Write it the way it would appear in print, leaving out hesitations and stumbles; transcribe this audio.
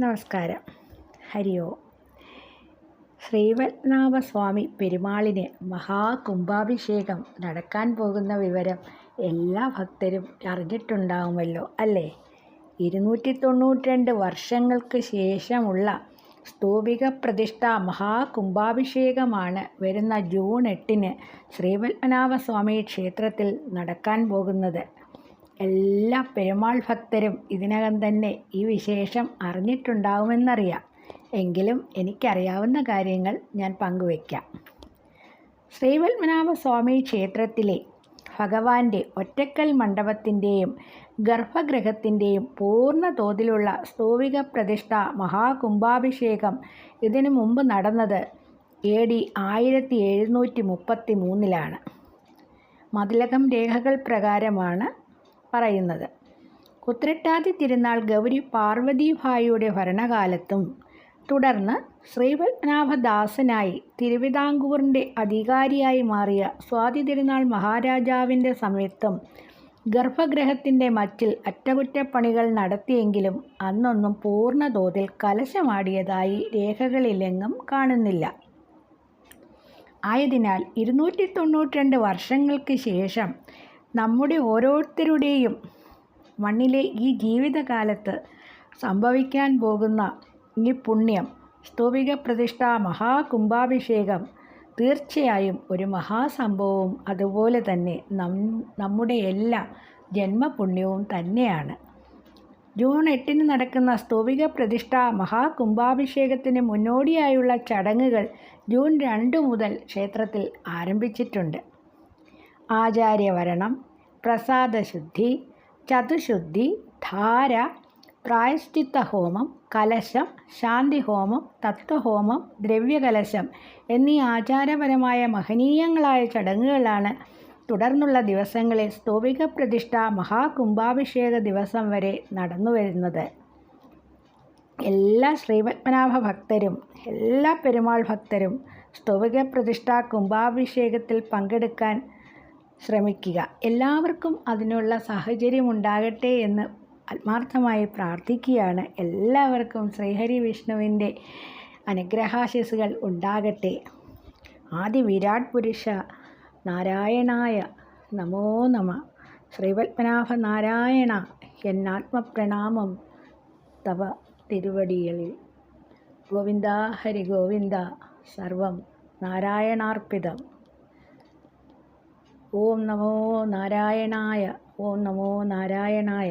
നമസ്കാരം. ഹരി ഓം. ശ്രീപത്മനാഭസ്വാമി പെരുമാളിന് മഹാകുംഭാഭിഷേകം നടക്കാൻ പോകുന്ന വിവരം എല്ലാ ഭക്തരും അറിഞ്ഞിട്ടുണ്ടാകുമല്ലോ അല്ലേ? 292 വർഷങ്ങൾക്ക് ശേഷമുള്ള സ്തൂപിക പ്രതിഷ്ഠ മഹാകുംഭാഭിഷേകമാണ് വരുന്ന ജൂൺ 8 ശ്രീപത്മനാഭസ്വാമി ക്ഷേത്രത്തിൽ നടക്കാൻ പോകുന്നത്. എല്ലാ പെരുമാൾ ഭക്തരും ഇതിനകം തന്നെ ഈ വിശേഷം അറിഞ്ഞിട്ടുണ്ടാവുമെന്നറിയാം. എങ്കിലും എനിക്കറിയാവുന്ന കാര്യങ്ങൾ ഞാൻ പങ്കുവയ്ക്കാം. ശ്രീപത്മനാഭസ്വാമി ക്ഷേത്രത്തിലെ ഭഗവാന്റെ ഒറ്റക്കൽ മണ്ഡപത്തിൻ്റെയും ഗർഭഗൃഹത്തിൻ്റെയും പൂർണ്ണ തോതിലുള്ള സ്തൂപിക പ്രതിഷ്ഠ മഹാകുംഭാഭിഷേകം ഇതിനു മുമ്പ് നടന്നത് AD 1733 മതിലകം രേഖകൾ പ്രകാരമാണ് പറയുന്നത്. ഉത്രട്ടാതി തിരുനാൾ ഗൗരി പാർവതീഭായിയുടെ ഭരണകാലത്തും തുടർന്ന് ശ്രീപത്മനാഭദാസനായി തിരുവിതാംകൂറിൻ്റെ അധികാരിയായി മാറിയ സ്വാതി തിരുനാൾ മഹാരാജാവിൻ്റെ സമയത്തും ഗർഭഗൃഹത്തിൻ്റെ മച്ചിൽ അറ്റകുറ്റപ്പണികൾ നടത്തിയെങ്കിലും അന്നൊന്നും പൂർണ്ണതോതിൽ കലശമാടിയതായി രേഖകളിലെങ്ങും കാണുന്നില്ല. ആയതിനാൽ 292 വർഷങ്ങൾക്ക് ശേഷം നമ്മുടെ ഓരോരുത്തരുടെയും മണ്ണിലെ ഈ ജീവിതകാലത്ത് സംഭവിക്കാൻ പോകുന്ന ഈ പുണ്യം സ്തൂപിക പ്രതിഷ്ഠ മഹാകുംഭാഭിഷേകം തീർച്ചയായും ഒരു മഹാസംഭവവും അതുപോലെ തന്നെ നമ്മുടെ എല്ലാ ജന്മപുണ്യവും തന്നെയാണ്. ജൂൺ 8 നടക്കുന്ന സ്തൂപിക പ്രതിഷ്ഠ മഹാകുംഭാഭിഷേകത്തിന് മുന്നോടിയായുള്ള ചടങ്ങുകൾ ജൂൺ 2 മുതൽ ക്ഷേത്രത്തിൽ ആരംഭിച്ചിട്ടുണ്ട്. ആചാര്യവരണം, പ്രസാദശുദ്ധി, ചതുശുദ്ധി, ധാര, പ്രായശ്ചിത്ത ഹോമം, കലശം, ശാന്തിഹോമം, തത്വഹോമം, ദ്രവ്യകലശം എന്നീ ആചാരപരമായ മഹനീയങ്ങളായ ചടങ്ങുകളാണ് തുടർന്നുള്ള ദിവസങ്ങളിൽ സ്തൂപിക പ്രതിഷ്ഠ മഹാകുംഭാഭിഷേക ദിവസം വരെ നടന്നുവരുന്നത്. എല്ലാ ശ്രീപത്മനാഭ ഭക്തരും എല്ലാ പെരുമാൾ ഭക്തരും സ്തൂപിക പ്രതിഷ്ഠ കുംഭാഭിഷേകത്തിൽ പങ്കെടുക്കാൻ ശ്രമിക്കുക. എല്ലാവർക്കും അതിനുള്ള സാഹചര്യം ഉണ്ടാകട്ടെ എന്ന് ആത്മാർത്ഥമായി പ്രാർത്ഥിക്കുകയാണ്. എല്ലാവർക്കും ശ്രീഹരി വിഷ്ണുവിൻ്റെ അനുഗ്രഹാശിസുകൾ ഉണ്ടാകട്ടെ. ആദി വിരാട് പുരുഷ നാരായണായ നമോ നമ. ശ്രീപത്മനാഭ നാരായണ, എന്നാത്മപ്രണാമം തവ തിരുവടികളിൽ. ഗോവിന്ദ ഹരി ഗോവിന്ദ. സർവം നാരായണാർപ്പിതം. ഓം നമോ നാരായണായ. ഓം നമോ നാരായണായ.